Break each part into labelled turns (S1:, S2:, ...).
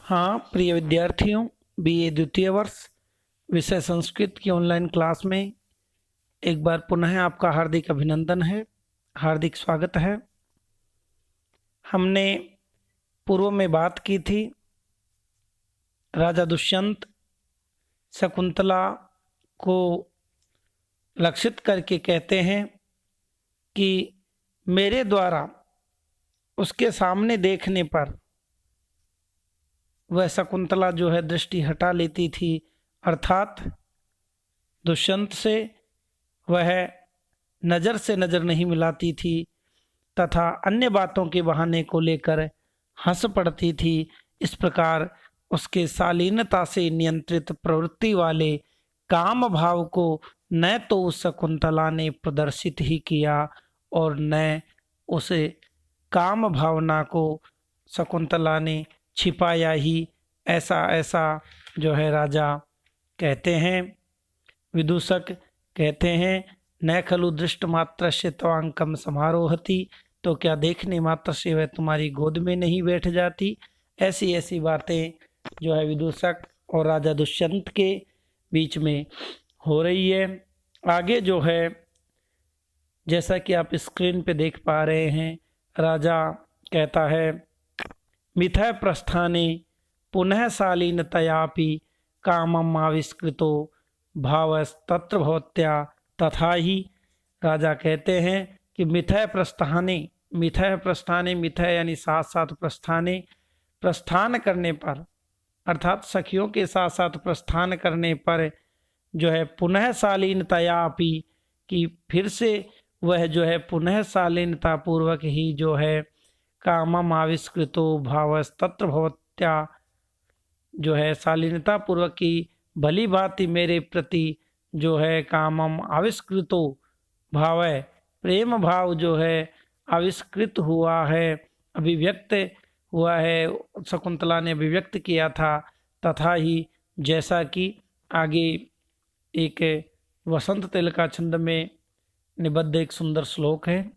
S1: हाँ प्रिय विद्यार्थियों, बीए द्वितीय वर्ष विषय संस्कृत की ऑनलाइन क्लास में एक बार पुनः आपका हार्दिक अभिनंदन है, हार्दिक स्वागत है। हमने पूर्व में बात की थी, राजा दुष्यंत शकुंतला को लक्षित करके कहते हैं कि मेरे द्वारा उसके सामने देखने पर वह शकुंतला जो है दृष्टि हटा लेती थी, अर्थात दुष्यंत से वह नज़र से नज़र नहीं मिलाती थी तथा अन्य बातों के बहाने को लेकर हंस पड़ती थी। इस प्रकार उसके शालीनता से नियंत्रित प्रवृत्ति वाले काम भाव को न तो उस शकुंतला ने प्रदर्शित ही किया और न उसे काम भावना को शकुंतला ने छिपाया ही। ऐसा जो है राजा कहते हैं, विदूषक कहते हैं, न खलु दृष्ट मात्र से त्वांकम समारोहति, तो क्या देखने मात्र से वह तुम्हारी गोद में नहीं बैठ जाती। ऐसी ऐसी बातें जो है विदूषक और राजा दुष्यंत के बीच में हो रही है। आगे जो है जैसा कि आप स्क्रीन पे देख पा रहे हैं, राजा कहता है मिथय प्रस्थाने पुनः शालीनतयापि कामम आविष्कृतो भावस्तत्र भवत्या तथा ही। राजा कहते हैं कि मिथय प्रस्थाने मिथय यानी साथ साथ प्रस्थान करने पर, अर्थात सखियों के साथ साथ प्रस्थान करने पर जो है पुनः शालीनतयापि कि फिर से वह जो है पुनः शालीनता पूर्वक ही जो है कामम आविष्कृतो भावस्तत्र भवत्या जो है शालीनता पूर्वक की भली भांति मेरे प्रति जो है कामम आविष्कृतो भाव है, प्रेम भाव जो है आविष्कृत हुआ है, अभिव्यक्त हुआ है, शकुंतला ने अभिव्यक्त किया था। तथा ही जैसा कि आगे एक वसंत तिलका छंद में निबद्ध एक सुंदर श्लोक है,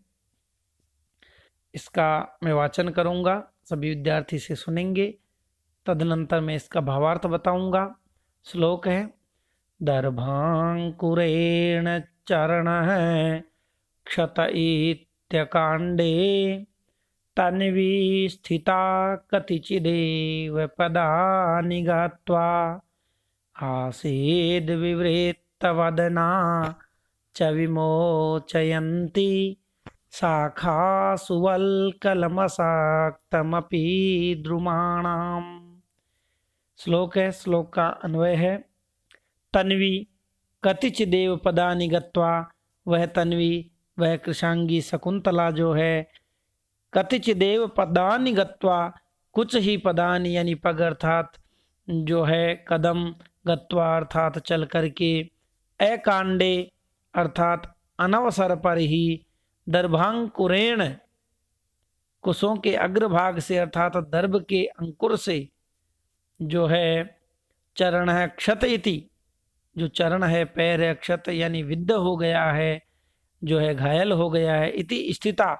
S1: इसका मैं वाचन करूंगा, सभी विद्यार्थी से सुनेंगे, तदनंतर मैं इसका भावार्थ बताऊंगा। श्लोक है, दर्भांकुरेण चरणः क्षत इत्यकांडे तन्वी स्थिता कतिचिदेव पदानि गत्वा आसीद् विवृतवदना च विमोचयन्ति शाखासु वल्कलमसाक्तमपि द्रुमाणाम्। श्लोक है, श्लोक का अन्वय है, तन्वी कतिचिदेव पदानि गत्वा, वह तन्वी वह कृशांगी शकुंतला जो है कतिचिदेव पदानि गत्वा कुछ ही पदानि यानी पग अर्थात जो है कदम, गत्वा अर्थात चल करके, एकांडे अर्थात अनवसर पर ही, दर्भांकुरेण कुशों के अग्रभाग से अर्थात दर्भ के अंकुर से जो है चरण है क्षत इति, जो चरण है पैर है, क्षत यानी विद्ध हो गया है, जो है घायल हो गया है, इति स्थिता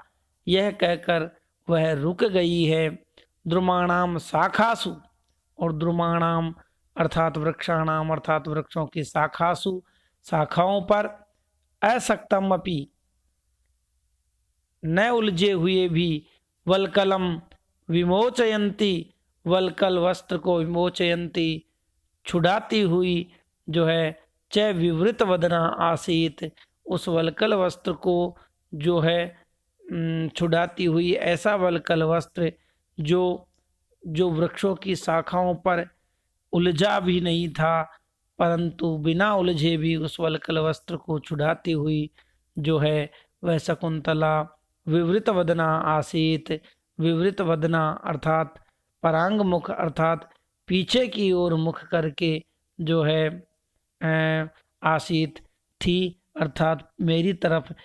S1: यह कहकर वह रुक गई है, द्रुमाणाम शाखासु और द्रुमाणाम अर्थात वृक्षाणाम अर्थात वृक्षों की शाखासु शाखाओं पर, असक्तम अपि न उलझे हुए भी, वलकलम विमोचयंती वलकल वस्त्र को विमोचयंती छुड़ाती हुई जो है, च विवृत वदना आसीत उस वलकल वस्त्र को जो है छुड़ाती हुई, ऐसा वलकल वस्त्र जो वृक्षों की शाखाओं पर उलझा भी नहीं था, परंतु बिना उलझे भी उस वलकल वस्त्र को छुड़ाती हुई जो है वह शकुंतला विवृत वदना आसीत, विवृत वदना अर्थात परांग मुख अर्थात पीछे की ओर मुख करके जो है आसीत थी, अर्थात मेरी तरफ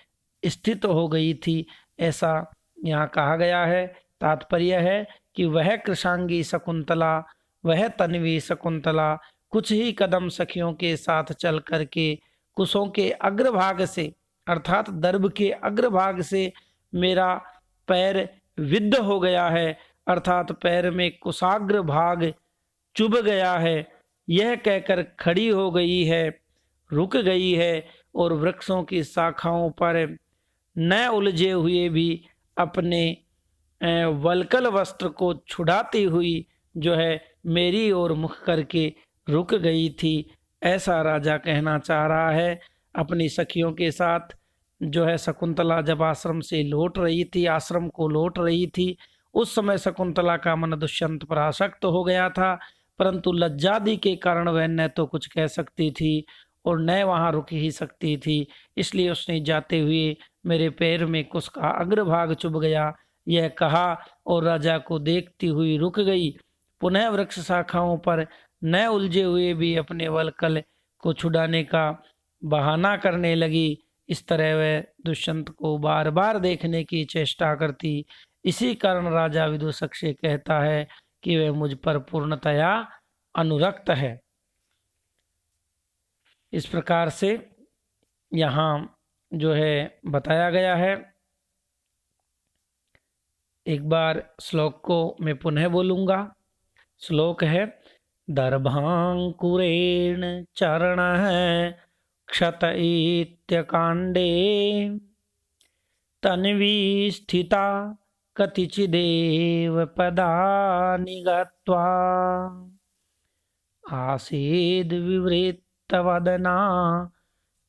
S1: स्थित हो गई थी, ऐसा यहाँ कहा गया है। तात्पर्य है कि वह कृशांगी शकुंतला, वह तन्वी शकुंतला कुछ ही कदम सखियों के साथ चल करके कुशों के अग्रभाग से अर्थात दर्भ के अग्रभाग से मेरा पैर विद्ध हो गया है, अर्थात पैर में कुशाग्र भाग चुभ गया है, यह कहकर खड़ी हो गई है, रुक गई है और वृक्षों की शाखाओं पर न उलझे हुए भी अपने वल्कल वस्त्र को छुड़ाती हुई जो है मेरी ओर मुख करके रुक गई थी। ऐसा राजा कहना चाह रहा है। अपनी सखियों के साथ जो है शकुंतला जब आश्रम से लौट रही थी, आश्रम को लौट रही थी, उस समय शकुंतला का मन दुष्यंत पर आसक्त हो गया था, परंतु लज्जादि के कारण वह न तो कुछ कह सकती थी और न वहां रुक ही सकती थी। इसलिए उसने जाते हुए मेरे पैर में कुछ का अग्रभाग चुभ गया, यह कहा और राजा को देखती हुई रुक गई। पुनः वृक्ष शाखाओं पर न उलझे हुए भी अपने वल्कल को छुड़ाने का बहाना करने लगी। इस तरह वह दुष्यंत को बार बार देखने की चेष्टा करती। इसी कारण राजा विदूषक से कहता है कि वह मुझ पर पूर्णतया अनुरक्त है। इस प्रकार से यहाँ जो है बताया गया है। एक बार श्लोक को मैं पुनः बोलूंगा। श्लोक है, दर्भांकुरेण चरण क्षत इत्यकांडे तन्वी स्थिता कतिचिदेव पदानि गत्वा आसीद् विवृतवदना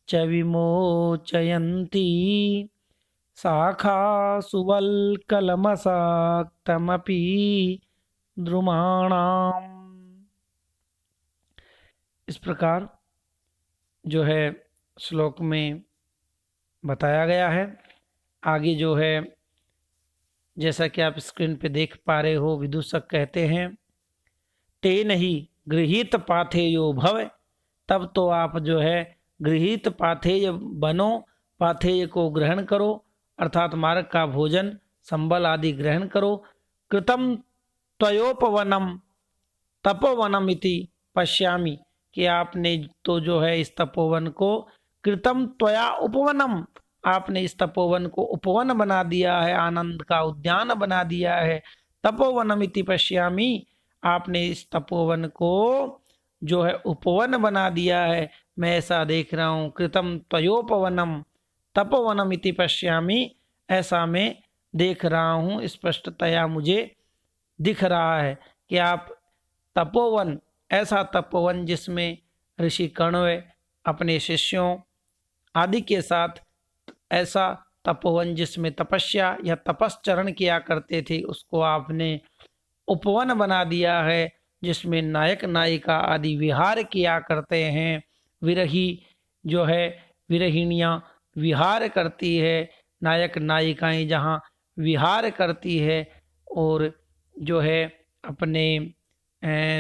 S1: च विमोचयन्ती शाखा सुवल्कलमसक्तमपि द्रुमाणाम्। इस प्रकार जो है श्लोक में बताया गया है। आगे जो है जैसा कि आप स्क्रीन पे देख पा रहे हो, विदूषक कहते हैं, तेन ही गृहीत पाथेयो भव, तब तो आप जो है गृहीत पाथेय बनो, पाथेय को ग्रहण करो अर्थात मार्ग का भोजन संबल आदि ग्रहण करो। कृतम त्वयोपवनम तपोवनम इति पश्यामि, कि आपने तो जो है इस तपोवन को कृतम त्वया उपवनम, आपने इस तपोवन को उपवन बना दिया है, आनंद का उद्यान बना दिया है। तपोवनम इति पश्यामि, आपने इस तपोवन को जो है उपवन बना दिया है, मैं ऐसा देख रहा हूँ। कृतम त्वयोपवनम तपोवनम इति पश्यामि, ऐसा मैं देख रहा हूँ, स्पष्टतया मुझे दिख रहा है कि आप तपोवन, ऐसा तपोवन जिसमें ऋषि कण्व अपने शिष्यों आदि के साथ, ऐसा तपोवन जिसमें तपस्या या तपश्चरण किया करते थे, उसको आपने उपवन बना दिया है, जिसमें नायक नायिका आदि विहार किया करते हैं। विरही जो है विरहिणियाँ विहार करती है, नायक नायिकाएं जहाँ विहार करती है, और जो है अपने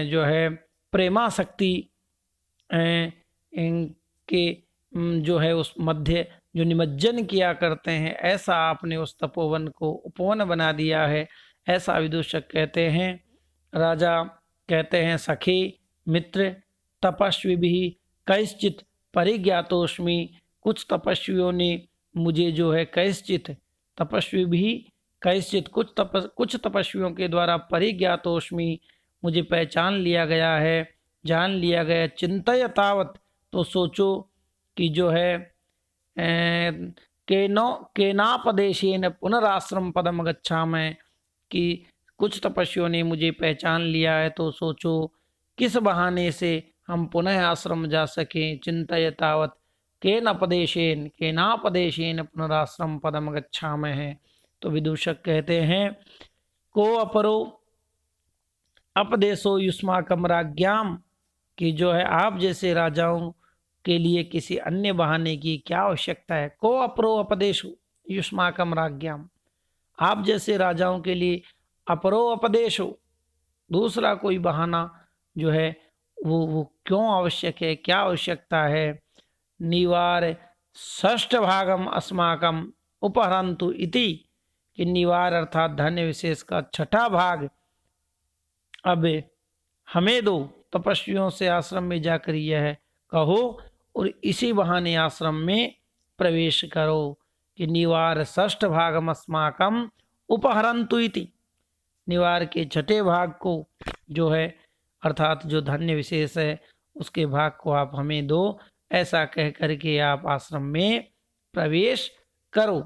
S1: जो है प्रेमासक्ति इनके जो है उस मध्य जो निमज्जन किया करते हैं, ऐसा आपने उस तपोवन को उपवन बना दिया है, ऐसा विदूषक कहते हैं। राजा कहते हैं, सखी मित्र तपस्वी भी कैश्चित परिज्ञातोस्मि, कुछ तपस्वियों ने मुझे जो है कैश्चित, तपस्वी भी कैश्चित कुछ तपस्वियों के द्वारा परिज्ञातोस्मि, मुझे पहचान लिया गया है, जान लिया गया। चिंतय तावत, तो सोचो कि जो है केनापदेशेन पुनराश्रम पदम गच्छामि, कि कुछ तपस्वियों ने मुझे पहचान लिया है, तो सोचो किस बहाने से हम पुनः आश्रम जा सकें। चिंतय तावत केनापदेशेन पुनराश्रम पदम गच्छामि है। तो विदूषक कहते हैं, को अपरो अपदेशो युष्माकम राज्ञाम, कि जो है आप जैसे राजाओं के लिए किसी अन्य बहाने की क्या आवश्यकता है। को अपरो अपदेशो युष्माकम राज्ञाम, आप जैसे राजाओं के लिए अपरो अपदेशो, दूसरा कोई बहाना जो है वो क्यों आवश्यक है, क्या आवश्यकता है। निवार षष्ठ भागम अस्माकम उपहरंतु इति, कि निवार अर्थात धन्य विशेष का छठा भाग अब हमें दो, तपस्वियों से आश्रम में जाकर यह कहो और इसी बहाने आश्रम में प्रवेश करो। कि निवार षष्ठ भागम अस्माकम उपहरंतु इति, निवार के छठे भाग को जो है अर्थात जो धन्य विशेष है उसके भाग को आप हमें दो, ऐसा कह करके आप आश्रम में प्रवेश करो।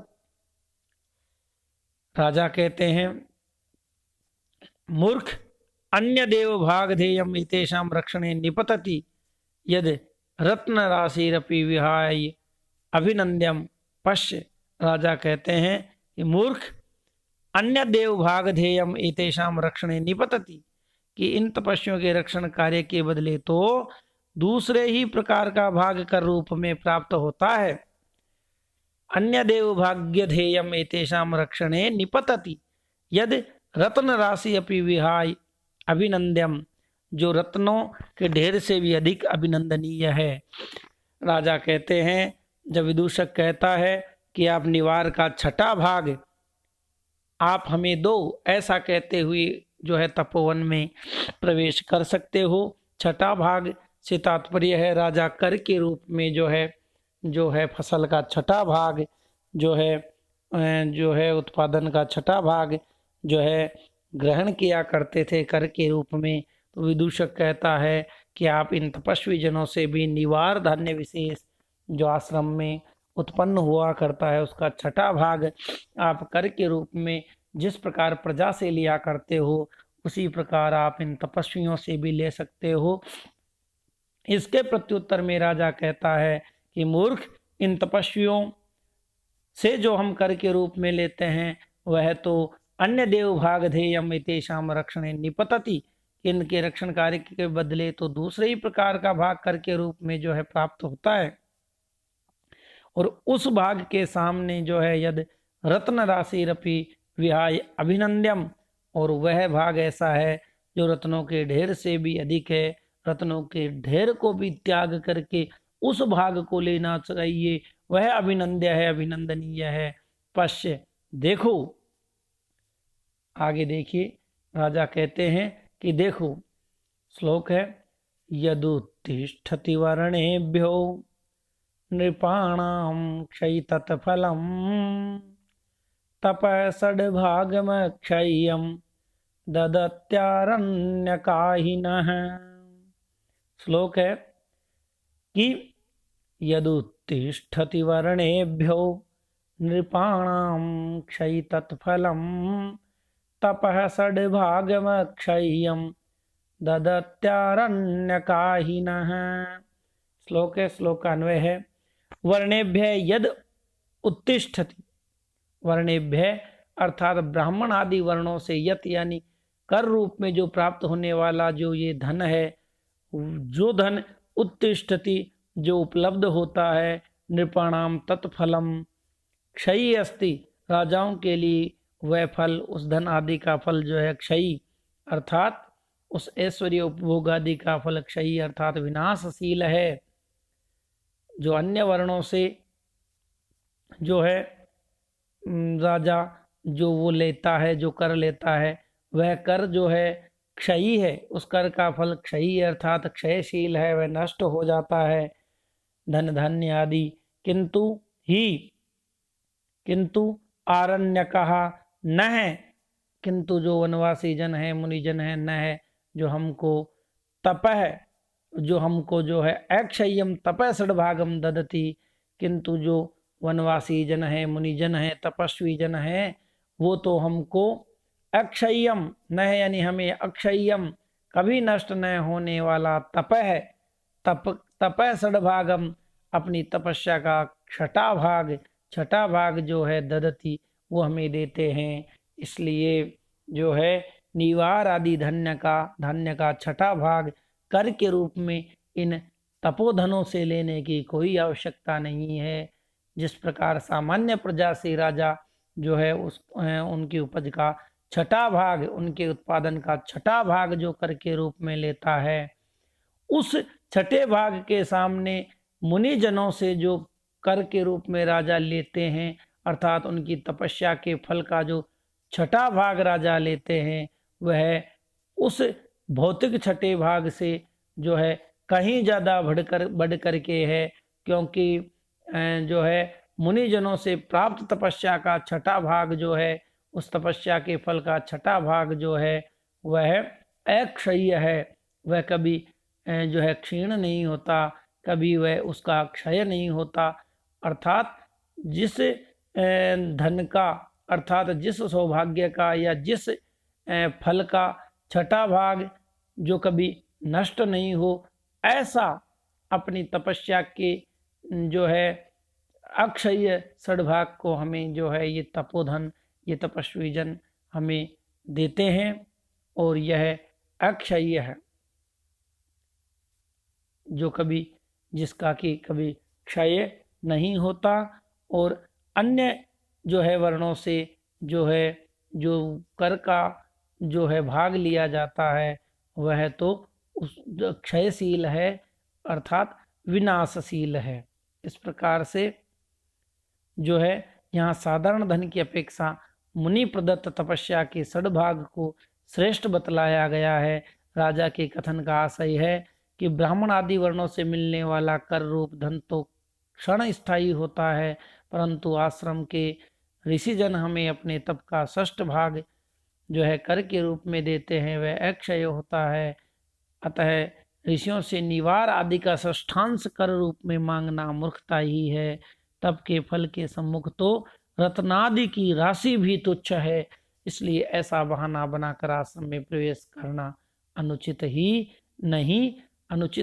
S1: राजा कहते हैं, मूर्ख अन्य देव भाग धेयम इतेषाम रक्षणे निपतति यद रत्न राशिरपि विहाय अभिनंद्यम पश्य। राजा कहते हैं कि मूर्ख अन्य देव भाग धेयम एतेषाम रक्षणे निपतति, कि इन तपस्वियों के रक्षण कार्य के बदले तो दूसरे ही प्रकार का भाग कर रूप में प्राप्त होता है। अन्य देव भाग्य धेयम एतेषाम रक्षणे निपतति यद रत्न राशि अपि विहाय अभिनंद्यम, जो रत्नों के ढेर से भी अधिक अभिनंदनीय है। राजा कहते हैं, जब विदूषक कहता है कि आप निवार का छठा भाग आप हमें दो, ऐसा कहते हुए जो है तपोवन में प्रवेश कर सकते हो। छठा भाग से तात्पर्य है राजा कर के रूप में जो है फसल का छठा भाग जो है उत्पादन का छठा भाग जो है ग्रहण किया करते थे कर के रूप में। तो विदूषक कहता है कि आप इन तपस्वी जनों से भी निवार धान्य विशेष जो आश्रम में उत्पन्न हुआ करता है उसका छठा भाग आप कर के रूप में जिस प्रकार प्रजा से लिया करते हो उसी प्रकार आप इन तपस्वियों से भी ले सकते हो। इसके प्रत्युत्तर में राजा कहता है कि मूर्ख, इन तपस्वियों से जो हम कर के रूप में लेते हैं वह तो अन्य देव भाग धेयम एतेषाम रक्षणे निपतति, इनके रक्षण कार्य के बदले तो दूसरे ही प्रकार का भाग कर के रूप में जो है प्राप्त होता है। और उस भाग के सामने जो है यद रत्न राशि रपि विहाय अभिनंद्यम, और वह भाग ऐसा है जो रत्नों के ढेर से भी अधिक है, रत्नों के ढेर को भी त्याग करके उस भाग को लेना चाहिए, वह अभिनंद्य है, अभिनंदनीय है। पश्य, देखो, आगे देखिए राजा कहते हैं कि देखो, श्लोक है, यदुत्तिष्ठति वर्णेभ्यो नृपाणां क्षयितत्फलम् तपः षड्भागमक्षय्यं ददत्यारण्यकाहिनः। श्लोक है कि यदुत्तिष्ठति वर्णेभ्यो नृपाणां क्षयितत्फलं तपः षड्भागमक्षय्यं ददत्यारण्यकाहिनः। श्लोक है, श्लोक का अन्वय है, वर्णेभ्य यद उत्तिष्ठति, वर्णेभ्य अर्थात ब्राह्मण आदि वर्णों से यत यानी कर रूप में जो प्राप्त होने वाला जो ये धन है, जो धन उत्तिष्ठति जो उपलब्ध होता है, नृपाणाम तत्फलम क्षयी अस्ति, राजाओं के लिए वह फल, उस धन आदि का फल जो है क्षयी, अर्थात उस ऐश्वर्य उपभोग आदि का फल क्षयी अर्थात विनाशशील है। जो अन्य वर्णों से जो है राजा जो वो लेता है, जो कर लेता है, वह कर जो है क्षयी है, उस कर का फल क्षयी अर्थात क्षयशील है, वह नष्ट हो जाता है, धन धान्य आदि। किंतु आरण्य कहा न है, किंतु जो वनवासी जन है, मुनिजन है, न है जो हमको तपह, जो हमको जो है अक्षय्यम तपः षड्भागम ददति, किंतु जो वनवासी जन है, मुनिजन है, तपस्वी जन है, वो तो हमको अक्षय्यम न है यानी हमें अक्षय्यम कभी नष्ट न होने वाला तपह तपः षड्भागम अपनी तपस्या का छठा भाग जो है ददति वो हमें देते हैं। इसलिए जो है निवार आदि धान्य का छठा भाग कर के रूप में इन तपोधनों से लेने की कोई आवश्यकता नहीं है। जिस प्रकार सामान्य प्रजा से राजा जो है उनकी उपज का छठा भाग, उनके उत्पादन का छठा भाग जो कर के रूप में लेता है, उस छठे भाग के सामने मुनि जनों से जो कर के रूप में राजा लेते हैं, अर्थात उनकी तपस्या के फल का जो छठा भाग राजा लेते हैं, वह उस भौतिक छठे भाग से जो है कहीं ज़्यादा बढ़ कर के है, क्योंकि जो है मुनि जनों से प्राप्त तपस्या का छठा भाग जो है, उस तपस्या के फल का छठा भाग जो है वह अक्षय्य है, वह कभी जो है क्षीण नहीं होता, कभी वह उसका क्षय नहीं होता। अर्थात जिस धन का, अर्थात जिस सौभाग्य का या जिस फल का छठा भाग जो कभी नष्ट नहीं हो, ऐसा अपनी तपस्या के जो है अक्षय षडभाग को हमें जो है ये तपोधन, ये तपस्वी जन हमें देते हैं। और यह अक्षय है जो कभी, जिसका कि कभी क्षय नहीं होता। और अन्य जो है वर्णों से जो है जो कर का जो है भाग लिया जाता है वह तो उस क्षयशील है, अर्थात विनाशशील है। इस प्रकार से जो है यहाँ साधारण धन की अपेक्षा मुनि प्रदत्त तपस्या के षडभाग को श्रेष्ठ बतलाया गया है। राजा के कथन का आशय है कि ब्राह्मण आदि वर्णों से मिलने वाला कर रूप धन तो क्षण स्थायी होता है, परंतु आश्रम के ऋषिजन हमें अपने तप का षष्ठ भाग जो है कर के रूप में देते हैं, वह अक्षय होता है। अतः ऋषियों से निवार आदि का षष्ठांश कर रूप में मांगना मूर्खता ही है। तप के फल के सम्मुख तो रत्नादि की राशि भी तुच्छ है, इसलिए ऐसा बहाना बनाकर आश्रम में प्रवेश करना अनुचित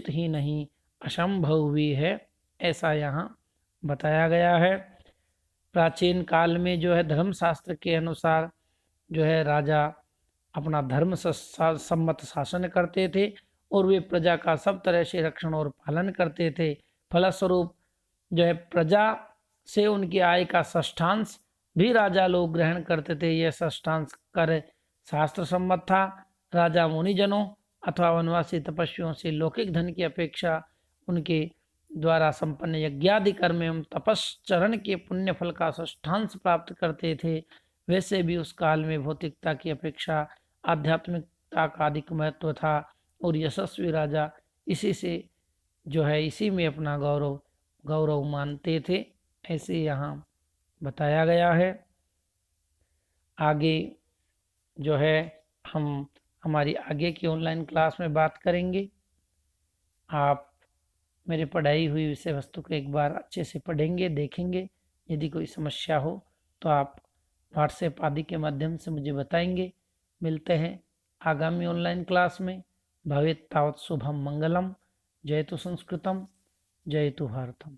S1: ही नहीं असंभव भी है, ऐसा यहाँ बताया गया है। प्राचीन काल में जो है धर्मशास्त्र के अनुसार जो है राजा अपना धर्म सम्मत शासन करते थे और वे प्रजा का सब तरह से रक्षण और पालन करते थे। फलस्वरूप जो है प्रजा से उनकी आय का षष्ठांश भी राजा लोग ग्रहण करते थे। यह षष्ठांश कर शास्त्र सम्मत था। राजा मुनिजनों अथवा वनवासी तपस्वियों से लौकिक धन की अपेक्षा उनके द्वारा संपन्न यज्ञादि कर्म एवं तपश्चरण के पुण्य फल का षष्ठांश प्राप्त करते थे। वैसे भी उस काल में भौतिकता की अपेक्षा आध्यात्मिकता का अधिक महत्व था और यशस्वी राजा इसी से जो है इसी में अपना गौरव मानते थे, ऐसे यहाँ बताया गया है। आगे जो है हम हमारी आगे की ऑनलाइन क्लास में बात करेंगे। आप मेरे पढ़ाई हुई विषय वस्तु को एक बार अच्छे से पढ़ेंगे, देखेंगे। यदि कोई समस्या हो तो आप व्हाट्सएप आदि के माध्यम से मुझे बताएंगे। मिलते हैं आगामी ऑनलाइन क्लास में। भवेत् तावत् शुभम मंगलम। जयतु संस्कृतम, जयतु भारतम।